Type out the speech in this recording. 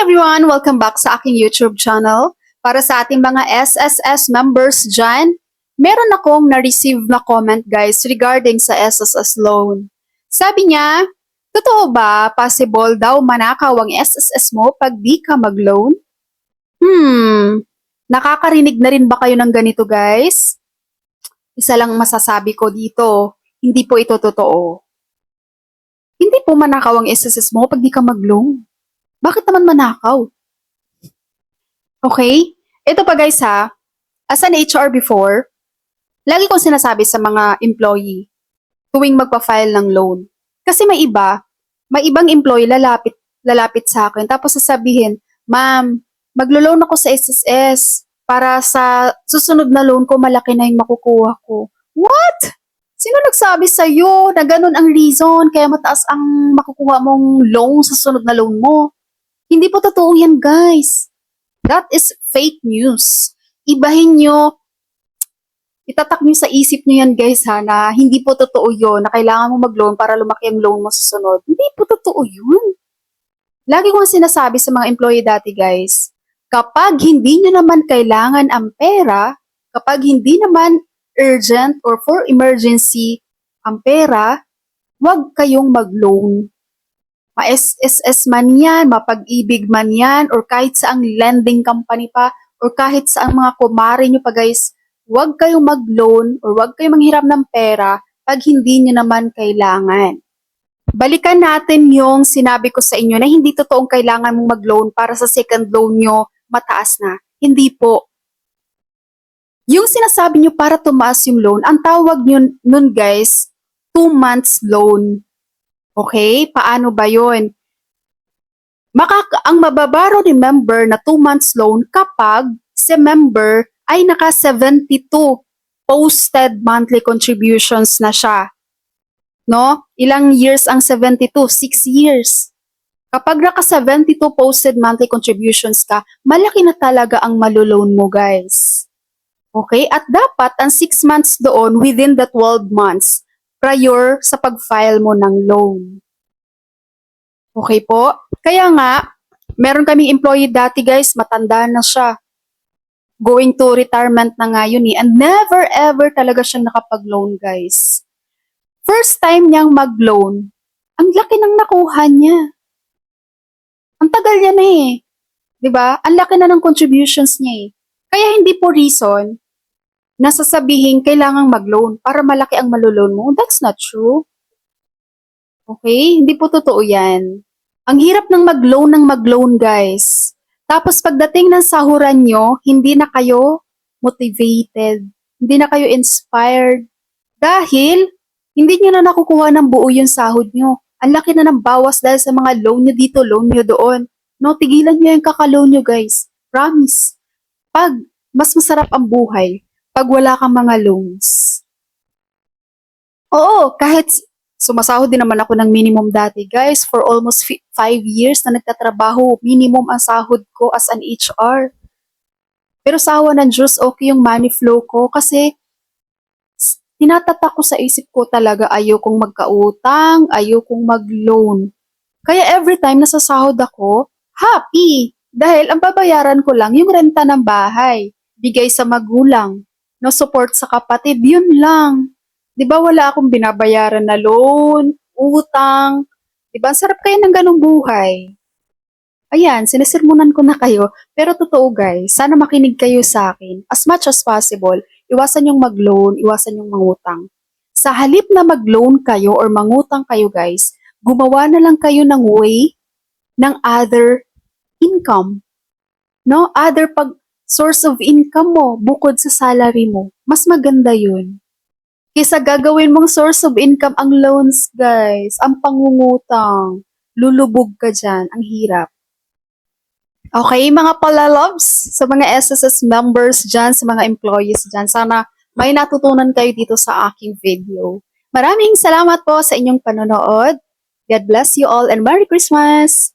everyone! Welcome back sa aking YouTube channel. Para sa ating mga SSS members dyan, meron akong na-receive na comment guys regarding sa SSS loan. Sabi niya, totoo ba possible daw manakaw ang SSS mo pag di ka mag-loan? Nakakarinig na rin ba kayo ng ganito guys? Isa lang masasabi ko dito, hindi po ito totoo. Hindi po manakaw ang SSS mo pag di ka mag-loan. Bakit naman manakaw? Okay? Ito pa guys ha, as an HR before, lagi kong sinasabi sa mga employee tuwing magpa-file ng loan. Kasi may ibang employee lalapit sa akin tapos sasabihin, "Ma'am, maglo-loan ako sa SSS para sa susunod na loan ko malaki na yung makukuha ko." What? Sino nagsabi sa'yo na ganun ang reason kaya mataas ang makukuha mong loan sa susunod na loan mo? Hindi po totoo yan, guys. That is fake news. Ibahin nyo, itatak nyo sa isip nyo yan, guys, ha, na hindi po totoo yun, na kailangan mo mag-loan para lumaki ang loan mo sa sunod. Hindi po totoo yun. Lagi kong sinasabi sa mga employee dati, guys, kapag hindi nyo naman kailangan ang pera, kapag hindi naman urgent or for emergency ang pera, huwag kayong mag-loan. Ma-SSS man yan, mapag-ibig man yan, or kahit saang lending company pa, or kahit saang mga kumare nyo pa guys, huwag kayong mag-loan or huwag kayong manghiram ng pera pag hindi nyo naman kailangan. Balikan natin yung sinabi ko sa inyo na hindi totoong kailangan mong mag-loan para sa second loan nyo mataas na. Hindi po. Yung sinasabi nyo para tumaas yung loan, ang tawag nyo nun guys, 2 months loan. Okay? Paano ba yun? Ang mababaro ni member na 2 months loan kapag si member ay naka 72 posted monthly contributions na siya. No? Ilang years ang 72? 6 years. Kapag naka 72 posted monthly contributions ka, malaki na talaga ang maloloan mo guys. Okay? At dapat ang 6 months doon within the 12 months prior sa pag-file mo ng loan. Okay po? Kaya nga, meron kaming employee dati guys, matanda na siya. Going to retirement na nga yun eh. And never ever talaga siyang nakapag-loan guys. First time niyang mag-loan, ang laki ng nakuha niya. Ang tagal niya na eh. 'Di ba? Ang laki na ng contributions niya eh. Kaya hindi po reason na sasabihin kailangang mag-loan para malaki ang maloloan mo. That's not true. Okay? Hindi po totoo yan. Ang hirap ng mag-loan guys. Tapos pagdating ng sahuran nyo, hindi na kayo motivated. Hindi na kayo inspired. Dahil, hindi nyo na nakukuha ng buo yung sahod nyo. Ang laki na ng bawas dahil sa mga loan nyo dito, loan nyo doon. No, tigilan nyo yung kakaloan nyo guys. Promise. Mas masarap ang buhay pag wala kang mga loans. Oo, kahit sumasahod din naman ako ng minimum dati, guys. For almost 5 years na nagtatrabaho, minimum ang sahod ko as an HR. Pero sa awa ng Diyos, okay yung money flow ko kasi tinatatak ko sa isip ko talaga ayokong magkautang, ayokong mag-loan. Kaya every time nasasahod ako, happy. Dahil ang babayaran ko lang yung renta ng bahay, bigay sa magulang, no support sa kapatid, yun lang. 'Di ba wala akong binabayaran na loan, utang. 'Di ba sarap kayo ng ganung buhay? Ayan, sinisirmonan ko na kayo. Pero totoo guys, sana makinig kayo sa akin. As much as possible, iwasan yung mag-loan, iwasan yung mangutang. Sa halip na mag-loan kayo or mangutang kayo guys, gumawa na lang kayo ng way ng other income. No? Other source of income mo bukod sa salary mo. Mas maganda yun. Kaysa gagawin mong source of income ang loans, guys. Ang pangungutang. Lulubog ka dyan. Ang hirap. Okay, mga palalabs, sa mga SSS members dyan, sa mga employees dyan, sana may natutunan kayo dito sa aking video. Maraming salamat po sa inyong panonood. God bless you all and Merry Christmas!